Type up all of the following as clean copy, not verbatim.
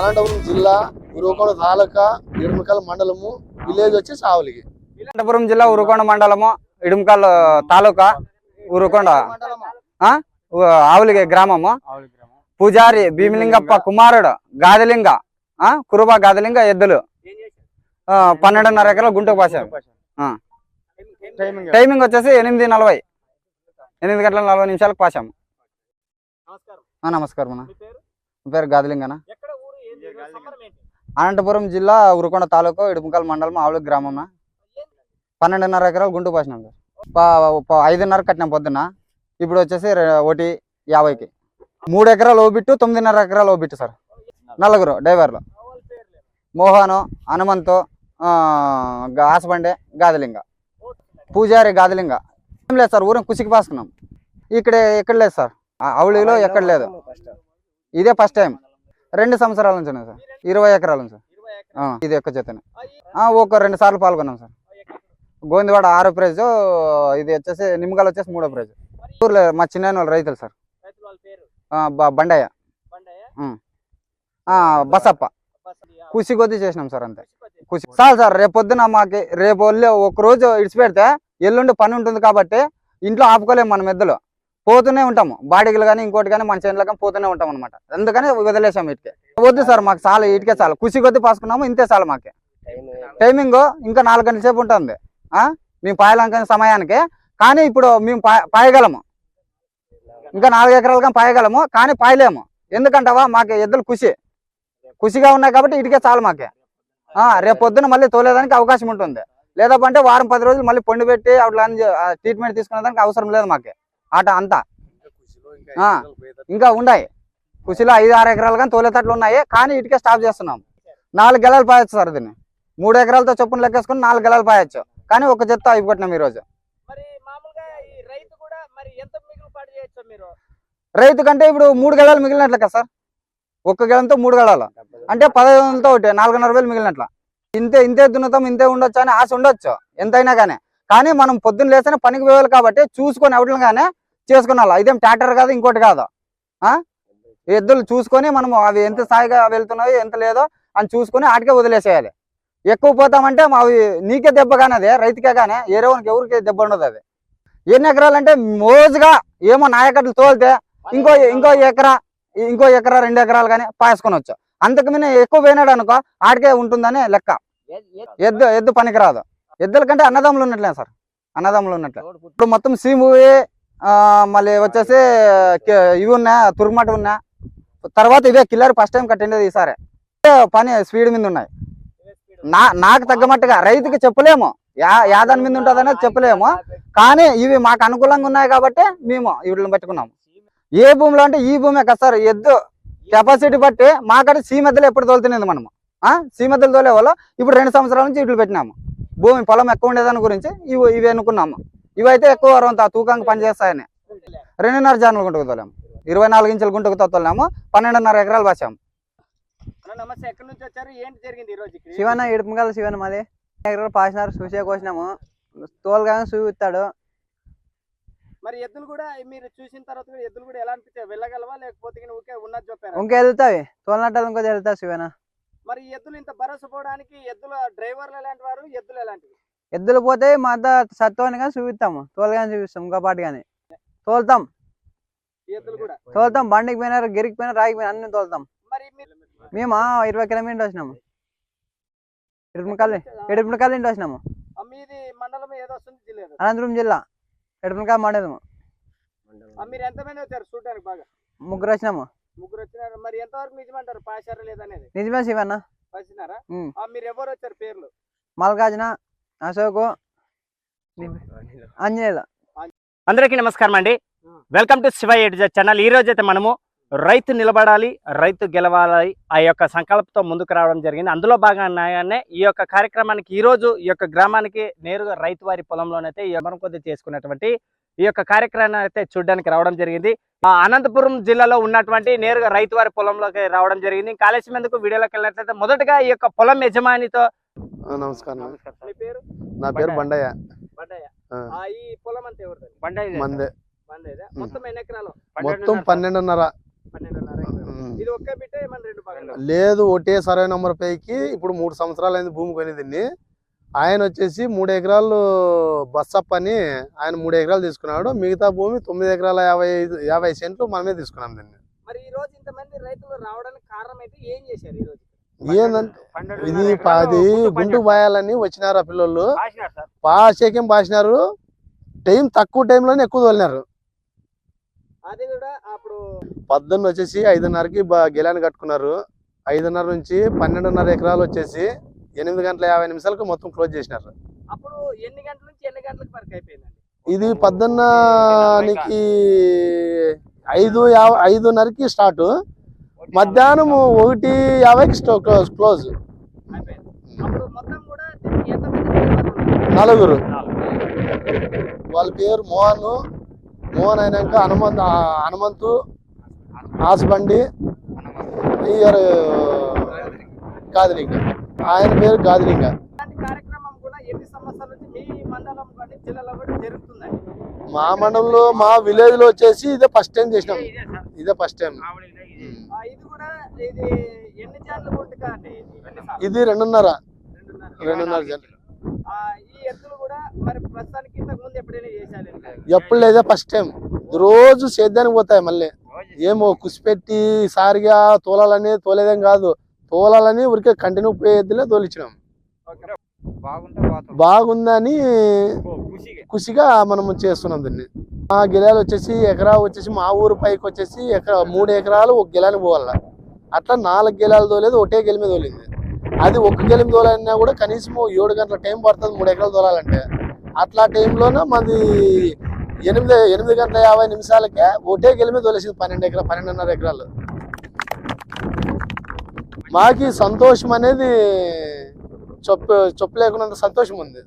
అనంతపురం జిల్లా ఉరుకొండ తాలూకా ఇడుమకల్ మండలము విలేజ్ వచ్చి సావులిగి. అనంతపురం జిల్లా ఉరుకొండ మండలము ఇడుమకల్ తాలూకా ఉరుకొండ ఆవులిగి గ్రామము. పూజారి భీమలింగప్ప కుమారుడు గాదిలింగ కురుబా గాదిలింగ ఎద్దులు 12.5 ఎకరాల గుంటకు పాసాము. టైమింగ్ వచ్చేసి 8:40 8 గంటల 40 నిమిషాలకు పాసాము. నమస్కారం అన్న, పేరు గాదిలింగనా. అనంతపురం జిల్లా ఉరుకొండ తాలూకా ఇడుమకల్ మండలం ఆవులిగి గ్రామం. 12.5 ఎకరాలు గుంటకు పాసినాం సార్. 5:30 కట్టినాం పొద్దున్న. ఇప్పుడు వచ్చేసి 1:50కి 3 ఎకరాలు ఓబిట్టు 9.5 ఎకరాలు ఓబిట్టు సార్. 4 డ్రైవర్లు మోహను, హనుమంతు, ఆసబండే, గాదిలింగ. పూజారి గాదిలింగ. ఏం లేదు సార్, ఊరం కుసికి పాసుకున్నాం. ఎక్కడ లేదు సార్, ఆవులిగిలో ఎక్కడ లేదు. ఇదే ఫస్ట్ టైం. 2 సంవత్సరాల నుంచి ఉన్నాయి సార్. 20 ఎకరాల నుంచి ఇది ఎక్కువ చేతనే. ఒక 2 సార్లు పాల్గొన్నాం సార్. గోవిందవాడ 6వ ప్రైజు, ఇది వచ్చేసి నిమ్మగల్ వచ్చేసి 3వ ప్రైజు. ఊర్లో మా చిన్న వాళ్ళు రైతులు సార్. బండయ్య, బసప్ప. కుసి కొద్ది చేసినాం సార్, అంతే. కుసి చాలు సార్. రేపు పొద్దున మాకి రేపు ఒక రోజు ఇడిచి పెడితే ఎల్లుండి పని ఉంటుంది కాబట్టి ఇంట్లో ఆపుకోలేము. మనం ఎద్దులు పోతూనే ఉంటాము. బాడీలు కానీ ఇంకోటి కానీ మన చేనులో కానీ పోతూనే ఉంటాం అనమాట. అందుకని వదిలేసాము. ఇటుకే వద్దు సార్, మాకు చాలా ఇటుకే చాలు. కుసి కొద్ది పాసుకున్నాము, ఇంతే చాలు. మాకే టైమింగ్ ఇంకా 4 గంటల సేపు ఉంటుంది మేము పాయలంక సమయానికి. కానీ ఇప్పుడు మేము పాయగలము, ఇంకా 4 ఎకరాలు కానీ పాయగలము, కానీ పాయలేము. ఎందుకంటావా, మాకు ఎద్దులు కుసిగా ఉన్నాయి కాబట్టి ఇటుకే చాలు మాకే. రేపు పొద్దున మళ్ళీ తోలేదానికి అవకాశం ఉంటుంది. లేదంటే వారం 10 రోజులు మళ్ళీ పొండి పెట్టి అట్లా ట్రీట్మెంట్ తీసుకునే దానికి అవసరం లేదు మాకే. ఆట అంతా ఇంకా ఉన్నాయి. కుసిలో 5-6 ఎకరాలు కానీ తోలేతట్లు ఉన్నాయి, కానీ ఇటుకే స్టాప్ చేస్తున్నాం. 4 గెలలు పాయచ్చు సార్. దీన్ని 3 ఎకరాలతో చొప్పున లెక్కేసుకుని 4 గెలలు పాయచ్చు, కానీ ఒక జత అయిపోతున్నాం ఈరోజు. రైతు కంటే ఇప్పుడు 3 గెలలు మిగిలినట్లే కదా సార్. 1 గెలంతో 3 గెలలు అంటే 15,000తో ఒకటి 4,500 మిగిలినట్ల. ఇంతే దున్నుతాం, ఇంతే ఉండొచ్చు అని ఆశ ఉండొచ్చు ఎంతైనా కానీ మనం పొద్దున్న లేస్తేనే పనికి పోవాలి కాబట్టి చూసుకొని అవట్లుగానే చేసుకున్నాం. ఇదేం ట్రాక్టర్ కాదు, ఇంకోటి కాదు. ఎద్దులు చూసుకొని మనము అవి ఎంత స్థాయిగా వెళ్తున్నాయో ఎంత లేదో అని చూసుకొని ఆటికే వదిలేసేయాలి. ఎక్కువ పోతామంటే అవి నీకే దెబ్బ కానీ, అదే రైతుకే కానీ, ఎవరికి దెబ్బ ఉండదు. అది ఎన్ని ఎకరాలు అంటే మోజుగా ఏమో నాయకట్లు తోలితే ఇంకో ఎకరా 2 ఎకరాలు కానీ పాసుకొనొచ్చు. అంతకు మీద ఎక్కువ పోయినాడు అనుకో ఆడికే ఉంటుందని లెక్క. ఎద్దు పనికిరాదు. ఎద్దుల కంటే అన్నదమ్ములు ఉన్నట్లే సార్, అన్నదమ్ములు ఉన్నట్లే. ఇప్పుడు మొత్తం సీము మళ్ళీ వచ్చేసి ఇవి ఉన్నా, తురుమట ఉన్నా. తర్వాత ఇవే కిల్లర్ ఫస్ట్ టైం కట్టిండేది ఈసారి. పని స్పీడ్ మీద ఉన్నాయి. నాకు తగ్గమట్టుగా రైతుకి చెప్పలేము, యాదాని మీద ఉంటుంది అనేది చెప్పలేము. కానీ ఇవి మాకు అనుకూలంగా ఉన్నాయి కాబట్టి మేము వీటిని పెట్టుకున్నాము. ఏ భూమిలో అంటే ఈ భూమే కదా సార్. ఎద్దు కెపాసిటీ బట్టి మాకంటే సీమెద్దలు ఎప్పుడు తోలుతున్నది మనము. సీమెద్దలు తోలే వాళ్ళు ఇప్పుడు 2 సంవత్సరాల నుంచి వీటిని పెట్టినాము. భూమి పొలం ఎక్కువ ఉండేదాని గురించి ఇవి అనుకున్నాము. ఇవైతే ఎక్కువ తూకంగా పనిచేస్తాయని 2.5 జానులు గుంటకు తోలాము. 24 ఇంచుల గుంటకు తోలాము. 12.5 ఎకరాలు పాసాము. శివన్న ఇడుమకల్ శివన్న మాది. ఎకరాలు పాసినారు, చూసే కోసినాము. తోలుగానే చూపిస్తాడు. మరి ఎద్దులు కూడా మీరు చూసిన తర్వాత ఎద్దులు కూడా ఎలా అనిపించాయి? వెళ్ళగలవా లేకపోతే ఉన్నది చెప్పారు? ఇంకా వెళ్తావి తోలినట్టు ఇంకో వెళ్తావు శివన్న. మరి ఎద్దులు ఇంత భరోసా పోవడానికి ఎద్దుల డ్రైవర్లు ఎలాంటి వారు, ఎద్దులు ఎలాంటివి? ఎద్దులు పోతే మా సత్వాన్ని కానీ చూపిస్తాము, తోలుగానే చూపిస్తాం. ఇంకా పాటు కానీ తోలుతాం. ఎద్దులు కూడా తోలుతాం. బండికి పోయినా, గిరికి పోయినా, రాగి పోయినా అన్ని తోలుతాం. మరి మేము 20 కిలోమీటర్లు వచ్చినాము. ఇడుమకల్ ఇంటి వచ్చినాము. మీది మండలం ఏదో వస్తుంది? అనంతపురం జిల్లా ఇడుమకల్ మండలం. మీరు ఎంతమంది వచ్చారు చూడడానికి? బాగా 3 వచ్చినాము. 3 వచ్చినారు. మరి ఎంతవరకు నిజమంటారు పాసారా లేదనేది? నిజమే శివన్న. పాసినారా? మీరు ఎవరు వచ్చారు పేర్లు? మల్కార్జున, అశోకు, ఆంజనేయులు. అందరికీ నమస్కారం అండి. Welcome to Shiva A to Z channel. ఈ రోజు అయితే మనము రైతు నిలబడాలి, రైతు గెలవాలి ఆ యొక్క సంకల్పంతో ముందుకు రావడం జరిగింది. అందులో భాగంగానే ఈ యొక్క కార్యక్రమానికి ఈరోజు ఈ యొక్క గ్రామానికి నేరుగా రైతు వారి పొలంలోనైతే ఎవరి కొద్ది చేసుకున్నటువంటి ఈ యొక్క కార్యక్రమాన్ని అయితే చూడడానికి రావడం జరిగింది. అనంతపురం జిల్లాలో ఉన్నటువంటి నేరుగా రైతు వారి పొలంలోకి రావడం జరిగింది. కాలేజీ ఎందుకు వీడియోలోకి వెళ్ళినట్లయితే మొదటగా ఈ యొక్క పొలం యజమానితో నమస్కారం. మీ పేరు? నా పేరు బండయ్య. ఈ పొలం అంతా ఎవరిది? మందే. మొత్తం ఎన్ని ఎకరాలు? మొత్తం 12.5. 12.5 ఇది ఒక్క బిట్టే ఏమన్నా రెండు భాగాలు? లేదు, ఒకటే సర్వే నంబర్ పైకి ఇప్పుడు 3 సంవత్సరాలు అయింది భూమి కొని దీన్ని. ఆయన వచ్చేసి 3 ఎకరాలు బస్సప్ అని ఆయన 3 ఎకరాలు తీసుకున్నాడు. మిగతా భూమి 9 ఎకరాల 50 సెంట్లు మనమే తీసుకున్నాం దీన్ని. మరి ఈ రోజు ఇంతమంది రైతులు రావడానికి కారణం అయితే ఏం చేశారు ఈ రోజు? ఏందంటే ఇది గుంటుకు పాయాలని వచ్చినారు ఆ పిల్లలు. పాసేకేం పాసినారు, టైం తక్కువ టైంలోనే ఎక్కువ తోలినారు. అది కూడా అప్పుడు పొద్దున్న వచ్చేసి 5:30కి గెలాన్ని కట్టుకున్నారు. 5:30 నుంచి 12:30 ఎకరాలు వచ్చేసి 8 గంటల 50 నిమిషాలకు మొత్తం క్లోజ్ చేసినారు. అప్పుడు ఎన్ని గంటల నుంచి ఎన్ని గంటలకు వరకు అయిపోయిందండి? ఇది పొద్దున్నకి 5:30కి స్టార్ట్, మధ్యాహ్నం 1:50కి క్లోజ్. అయిపోయింది. అప్పుడు మొత్తం కూడా దీనికి ఎంతమంది రైతులు ఉన్నారు? 4. వాళ్ళ పేరు మోహన్ అయినాక హనుమంతు, ఆసబండి, గాదిలింగ, ఆయన పేరు గాదిలింగ. ఇలాంటి కార్యక్రమం కూడా ఎన్ని సంవత్సరాల నుంచి మీ మండలం కానీ జిల్లాలో కూడా జరుగుతుందండి? మా మండలంలో మా విలేజ్ లో వచ్చేసి ఇదే ఫస్ట్ టైం చేసినాం. ఇదే ఫస్ట్ టైం. ఇది కూడా ఇది ఎన్ని జాన్లు గుంటుక అండి? ఇది 2.5 జాన్లు. ఈ ఎద్దులు కూడా మరి ప్రస్తుతానికి ఇంతకు ముందు ఎప్పుడైనా చేశారు? ఎప్పుడు లేదా ఫస్ట్ టైం. రోజు సేద్యానికి పోతాయి. మళ్ళీ ఏమో కుసిపెట్టి సారిగా తోలేదేం కాదు, తోలాలని ఊరికే కంటిన్యూ పోయేదిలే తోలిచ్చినాం. బాగుందని ఖుషిగా మనం చేస్తున్నాం దీన్ని. మా గెలాలు వచ్చేసి ఎకరా వచ్చేసి మా ఊరు పైకి వచ్చేసి 3 ఎకరాలు ఒక గెలానికి పోవాల. అట్లా 4 గెలాలు తోలేదు, ఒకటే గెలి మీద తోలింది. అది ఒక గెలిమి తోలైనా కూడా కనీసం 7 గంటల టైం పడుతుంది 3 ఎకరాలు తోలాలంటే. అట్లా టైంలోనే మాది 8 గంటల 50 నిమిషాలకే ఒకటే గెలి మీద తోలేసింది 12.5 ఎకరాలు. మాకి సంతోషం అనేది చెప్పలేకున్నంత సంతోషం ఉంది.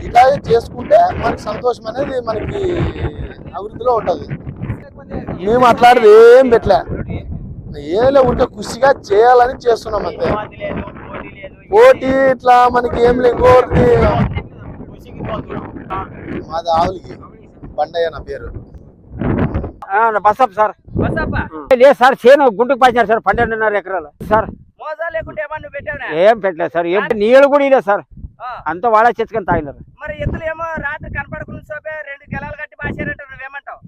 ఇలాగే చేసుకుంటే మనకి సంతోషం అనేది మనకి అభివృద్ధిలో ఉంటది. మేము అట్లాంటిది ఏం పెట్టలే, ఏలే ఉంటే ఖుషిగా చేయాలని చేస్తున్నాం అంతే. పోటీ ఇట్లా మనకి ఏం లేదు. మాది ఆవులకి బండయ్య నా పేరు. బస్సప్ సార్. లేదు సార్, చేను గుంటుకు పాసినారు సార్ 12.5 ఎకరాలు సార్. మోసా లేకుంటే ఏమన్నా పెట్టావునా? ఏం పెట్టలేదు సార్, ఏం నీళ్ళు కూడా ఇలేదు సార్. అంతా వాళ్ళ చెచ్చుకొని తాగినారు. మరి ఎద్దులు ఏమో రాత్రి కనపడకుండా సోపే 2 గెలాలు కట్టి పాసారంట, నువ్వేమంటావు?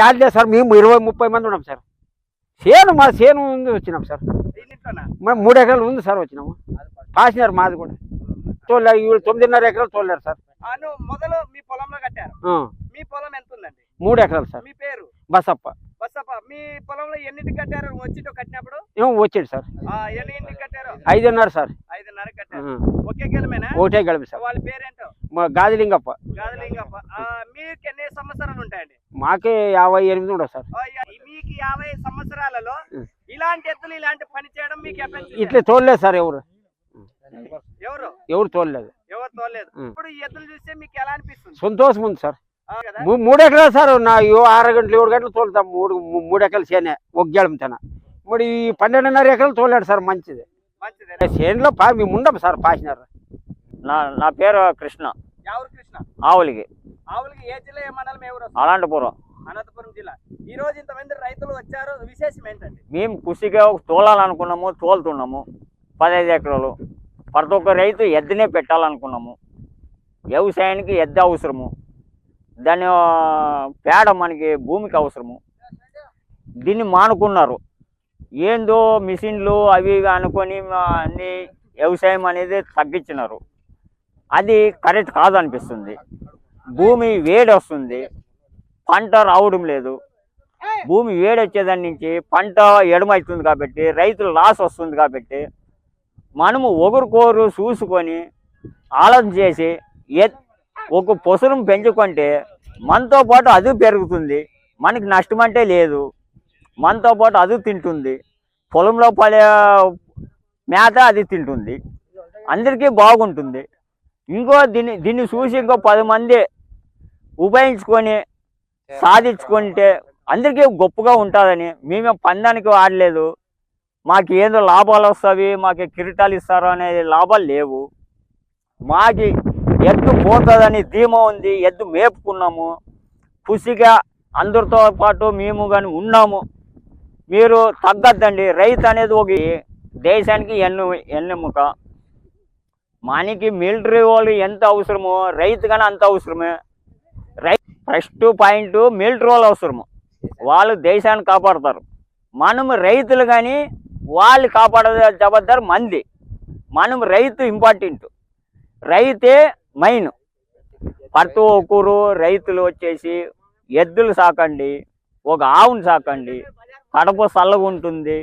యాదలేదు సార్, మేము 20-30 మంది ఉన్నాం సార్. మా చేను ఉంది వచ్చినాం సార్. మేము 3 ఎకరాలు ఉంది సార్ వచ్చినాము. పాసినారు మాది కూడా. తోలేరు, 9.5 ఎకరాలు తోలేరు సార్. మొదలు మీ పొలంలో కట్టారు. మీ పొలం ఎంత ఉందండి? 3 ఎకరాలు సార్. మీ పేరు? బసప్ప. మీ పొలంలో ఎన్నింటికి కట్టారు? వచ్చిటో కట్టినప్పుడు వచ్చాడు సార్. ఎన్నింటికి కట్టారు? 5.5 సార్. 5.5 కట్టారు. ఒకే గెలమేనా? ఒకటే గెలమే సార్. వాళ్ళ పేరేంటో? గాదిలింగప్ప. గాదిలింగప్ప. మీకు ఎన్ని సంవత్సరాలు ఉంటాయండి? మాకే 58 ఉండవు సార్. మీకు 50 సంవత్సరాలలో ఇలాంటి ఎద్దులు ఇలాంటి పని చేయడం మీకు ఇట్లా తోలలేదు సార్. ఎవరు తోలలేదు. ఎవరు తోలలేదు. ఇప్పుడు ఈ ఎద్దులు చూస్తే మీకు ఎలా అనిపిస్తుంది? సంతోషం ఉంది సార్. 3 ఎకరాలు సార్. నా 6 గంటలు 7 గంటలు తోలుతాం. 3 ఎకరాలు చేనే ఒక గెలమతన. మరి 12.5 ఎకరాలు తోలాడు సార్. మంచిది. చేనులో మేము ఉండం సార్. పాసినారు. నా పేరు కృష్ణ. ఎవరు కృష్ణ? ఆవులకి. ఏ జిల్లా, ఏ మండలం, ఎవరు? అనంతపురం. అనంతపురం జిల్లా. ఈ రోజు ఇంతమంది రైతులు వచ్చారు, విశేషం ఏంటండి? మేము ఖుషిగా తోలాలనుకున్నాము, తోలుతున్నాము. 15 ఎకరాలు. ప్రతి ఒక్క రైతు ఎద్దునే పెట్టాలనుకున్నాము. వ్యవసాయానికి ఎద్దు అవసరము, దాని పేడ మనకి భూమికి అవసరము. దీన్ని మానుకున్నారు. ఏందో మిషన్లు అవి ఇవి అనుకొని అన్ని వ్యవసాయం అనేది తగ్గించినారు. అది కరెక్ట్ కాదనిపిస్తుంది. భూమి వేడి వస్తుంది, పంట రావడం లేదు. భూమి వేడి వచ్చేదాని నుంచి పంట ఎడమవుతుంది కాబట్టి రైతులు లాస్ వస్తుంది కాబట్టి మనము ఒకరికొకరు చూసుకొని ఆలోచన చేసి ఒక పశువులను పెంచుకుంటే మనతో పాటు అది పెరుగుతుంది, మనకి నష్టం అంటే లేదు. మనతో పాటు అది తింటుంది, పొలంలో పడే మేత అది తింటుంది, అందరికీ బాగుంటుంది. దీన్ని చూసి ఇంకో 10 మంది ఉపయోగించుకొని సాధించుకుంటే అందరికీ గొప్పగా ఉంటుందని మేమే పందానికి ఆడలేదు. మాకు ఏదో లాభాలు వస్తాయి, మాకు కిరీటాలు ఇస్తారు అనే లాభాలు లేవు. మాకి ఎద్దు పోతుందని ధీమా ఉంది. ఎద్దు మేపుకున్నాము, ఖుషిగా అందరితో పాటు మేము కానీ ఉన్నాము. మీరు తగ్గద్దండి. రైతు అనేది ఒక దేశానికి ఎన్నెముక. మనకి మిలిటరీ వాళ్ళు ఎంత అవసరమో రైతు కానీ అంత అవసరమే. ఫస్ట్ పాయింట్ మిలిటరీ వాళ్ళు అవసరము, వాళ్ళు దేశాన్ని కాపాడతారు. మనం రైతులు కానీ వాళ్ళు కాపాడే జవాబారు మంది. మనం రైతు ఇంపార్టెంట్, రైతే మెయిన్. ప్రతి ఒక్కరు రైతులు వచ్చేసి ఎద్దులు సాకండి, ఒక ఆవును సాకండి, కడప చల్లగా ఉంటుంది.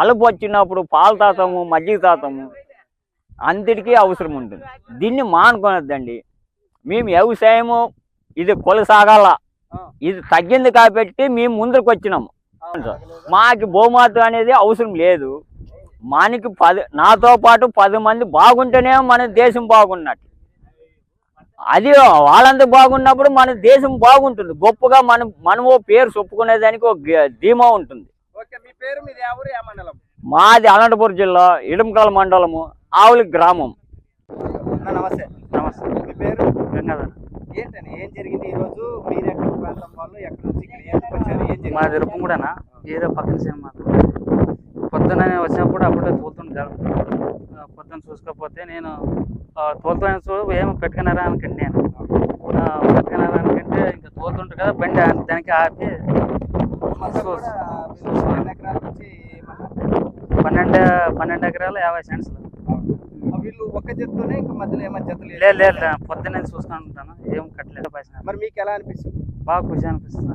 అలుపు వచ్చినప్పుడు పాలు తాతాము, మజ్జిగ తాతాము, అంతటికీ అవసరం ఉంటుంది. దీన్ని మానుకోనద్దండి. మేము వ్యవసాయము ఇది కొనసాగాల, ఇది తగ్గింది కాబట్టి మేము ముందుకు వచ్చినాము. మాకు భూమాత అనేది అవసరం లేదు. మనకి నాతో పాటు 10 మంది బాగుంటేనే మన దేశం బాగున్నట్టు. అది వాళ్ళంతా బాగున్నప్పుడు మన దేశం బాగుంటుంది. గొప్పగా మనము పేరు చెప్పుకునేదానికి ఒక ధీమా ఉంటుంది. మాది అనంతపురం జిల్లా ఇడుమకాల మండలము ఆవులి గ్రామం. నమస్తే. నమస్తే. మీ పేరు? గంగాధర్. ఏంటని ఏం జరిగింది ఈ రోజు? మీరు ఎక్కడ ప్రాంతం వాళ్ళు ఎక్కడ నుంచి ఇక్కడ ఎందుకు వచ్చారు? ఏం జరిగింది? మాది రూపంగూడనా, ఏదో పక్కన సినిమా. పొద్దున వచ్చినప్పుడు అప్పుడే తోలుతుండే. పొద్దున చూసుకోకపోతే నేను తోలుతున్న చూడు ఏమో పెట్టుకున్నారా అనుకండి. నేను పెట్టుకున్నారా అనుకంటే ఇంకా తోలుతుంటారు కదా బండి, దానికి ఆపి మొత్తం కూడా వీళ్ళు ఎన్ని ఎకరాల నుంచి 12 ఎకరాలు 50 సెంట్స్. వీళ్ళు ఒక్క జతతోనే ఇంకా మధ్యలో ఏమైనా జత లేదు? లేదు పొద్దున్న చూసుకుంటాను, ఏం కట్టలేదు. మరి మీకు ఎలా అనిపిస్తుంది? బాగా ఖుషి అనిపిస్తుంది.